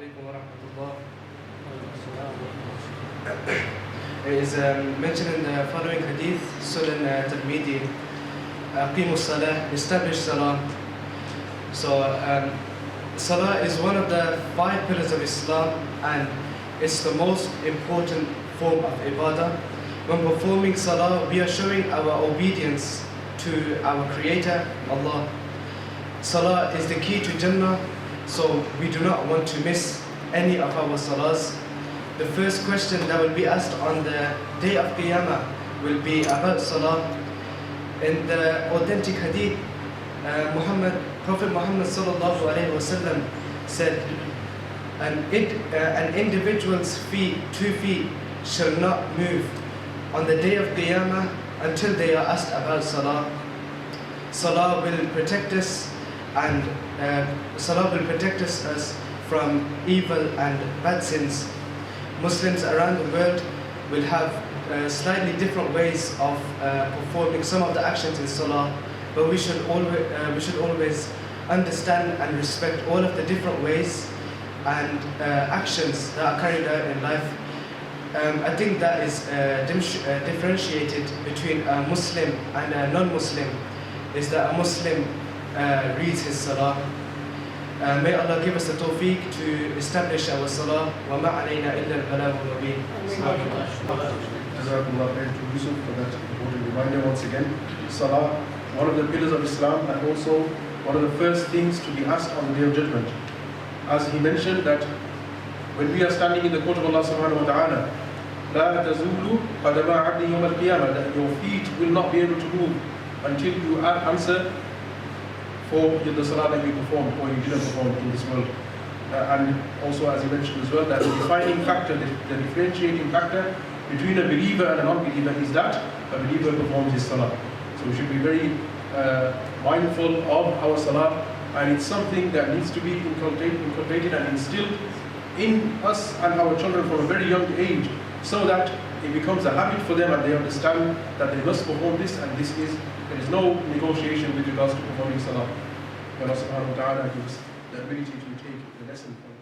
Alaikum wa rahmatullah. It is mentioned in the following hadith, Sunan Tirmidhi, Aqimu Salah, establish Salah. So, Salah is one of the 5 pillars of Islam, and it's the most important form of ibadah. When performing Salah, we are showing our obedience to our Creator, Allah. Salah is the key to Jannah, so we do not want to miss any of our Salahs. The first question that will be asked on the day of Qiyamah will be about Salah. In the authentic hadith, Prophet Muhammad sallallahu alaihi wasallam said, an individual's 2 feet shall not move on the day of Qiyamah until they are asked about Salah. Salah will protect us, and Salah will protect us from evil and bad sins. Muslims around the world will have slightly different ways of performing some of the actions in Salah, but we should always understand and respect all of the different ways and actions that are carried out in life. I think that is differentiated between a Muslim and a non-Muslim is that a Muslim reads his Salah. May Allah give us the tawfiq to establish our Salah. وَمَا عَلَيْنَا إِلَّا الْبَلَاغُ الْمُبِينُ. Jazakumullah khair to Yusuf for that important reminder once again. Salah, one of the pillars of Islam, and also one of the first things to be asked on the Day of Judgment. As he mentioned that when we are standing in the court of Allah subhanahu wa ta'ala, لَا تَزُولُ قَدَمَا عَبْدِ يَوْمَ الْقِيَامَةِ, that your feet will not be able to move until you answer for the salah that you performed or you didn't perform in this world. And also, as he mentioned as well, that the defining factor, the differentiating factor between a believer and a non-believer is that a believer performs his salah. So we should be very mindful of our salah, and it's something that needs to be inculcated and instilled in us and our children from a very young age, so that it becomes a habit for them and they understand that they must perform this, and there is no negotiation with regards to performing salah. Allah subhanahu wa ta'ala gives the ability to take the lesson from